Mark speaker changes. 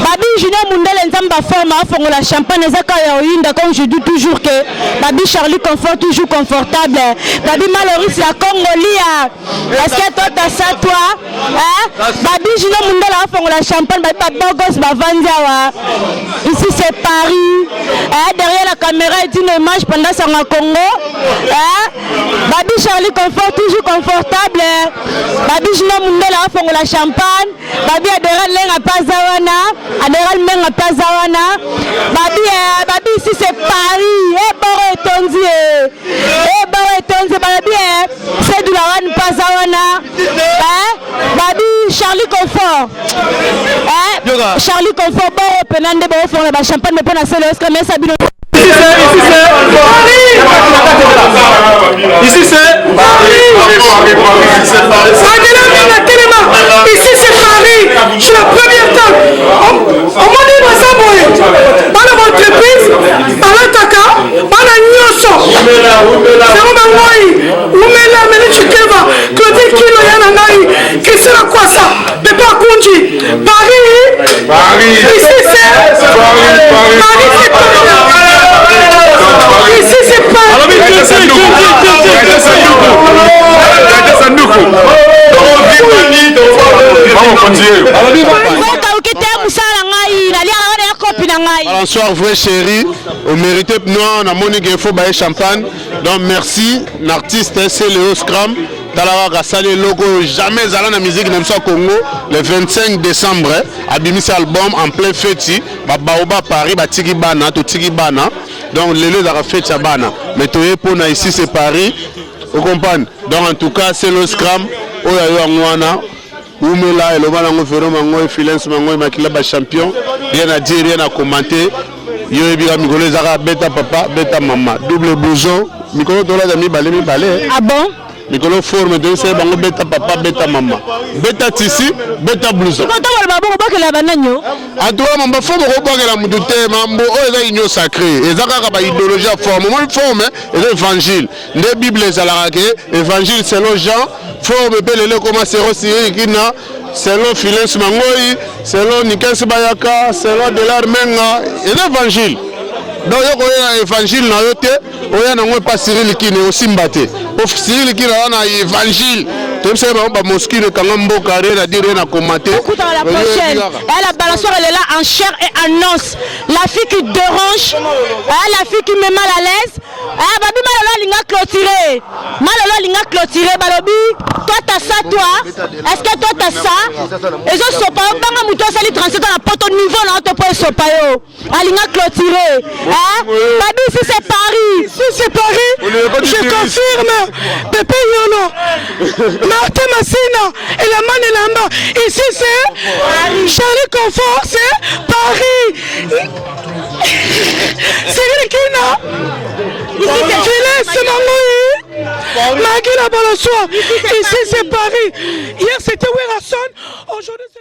Speaker 1: Babi Junior Mundele Nzamba forme à fond la champagne Zaka Yaoinda comme je dis toujours que Babi Charlie Confort toujours confortable. Babi Maloris la Congolia. Est-ce que toi t'as ça toi? Babi Junior Mundele à fond la champagne Babi Bogos Bavandiawa. Ici c'est Paris. Derrière la caméra est une image pendant ça en Congo. Babi Charlie Confort toujours confortable. Babi Junior Mundele à fond la champagne. Babi Adera Lenga Pazawana. Adera Menga Pazawana. Babi ici c'est Paris. Boro Etonzi. Boro Etonzi. Babi c'est du Lawan Pazawana. Babi Charlie Confort. Charlie Confort. Boro Penande Boro font la champagne mais pas la seule Oscar mais ça bino.
Speaker 2: Ici c'est Paris. Ici c'est Paris. Je suis la première table. On m'a dit moi ça moi. Pas dans mon entreprise, pas dans Taka, pas dans Nyoso. C'est mon moi. Où met la mélodie Chikeva, Claudie Kilo Yananai, Christina Kwasa, Pepa Kunji. Paris. Ici c'est Paris. Ici c'est Paris.
Speaker 3: Bonsoir vrai chéri, au mérité nous on a monique info baie champagne. Donc merci l'artiste c'est Léo Scram. Talawa Sali logo jamais allé la musique même ça Congo le 25 décembre abimisi album en plein fête Baoba Paris Tiki Bana to Tiki Bana. Donc les lieux de la fête à Bana. Mais toi pour ici c'est Paris. Vous comprenez? Donc en tout cas c'est le Scram. Oya Ngwana. Oumela et le Malango Ferro Mango Filens Mango Makila ba champion. Rien à dire, rien à commenter. Yo ebira Migolo Zara beta papa, beta maman. Double blouson. Migolo dola d'ami balé.
Speaker 1: Ah bon?
Speaker 3: Migolo forme de c'est bango beta papa, beta maman. Beta tissu, beta blouson.
Speaker 1: Quand on va que la banane.
Speaker 3: A toi mamba forme ko ba la mudute mambo o eza igno sacré. Ezaka ka ba idéologie forme. Moi forme est évangile. Les Bible ezalaka ke évangile selon Jean. Forme belele comment c'est aussi kina selon Filens Mangoi, selon Nikens Bayaka, selon Delar Menga et l'évangile. Donc il y a l'évangile na yote, oya na ngwe pas Cyril Kine aussi mbaté. Pour Cyril Kine na évangile. Tu sais ba mosquée de Kangambo carré na dire na commenter.
Speaker 1: Écoute la prochaine. La balançoire elle est là en chair et en os. La fille qui dérange, la fille qui met mal à l'aise. Babi malolo linga clôturé. Malolo linga clôturé balobi. Toi t'as ça toi? Est-ce que toi t'as ça? Et je sopa banga muto sali 37 ans à poto niveau là to po sopa yo. Linga clôturé. Babi ici c'est Paris.
Speaker 2: Ici c'est Paris. Je confirme. Pepe Yono. Martin Massina et la Manelamba. Ici c'est Charlie Confort, c'est Paris. Cyril Kina. C'est Mangoui. Magui la Balançoire. Ici c'est Paris. Hier c'était Werrason. Aujourd'hui c'est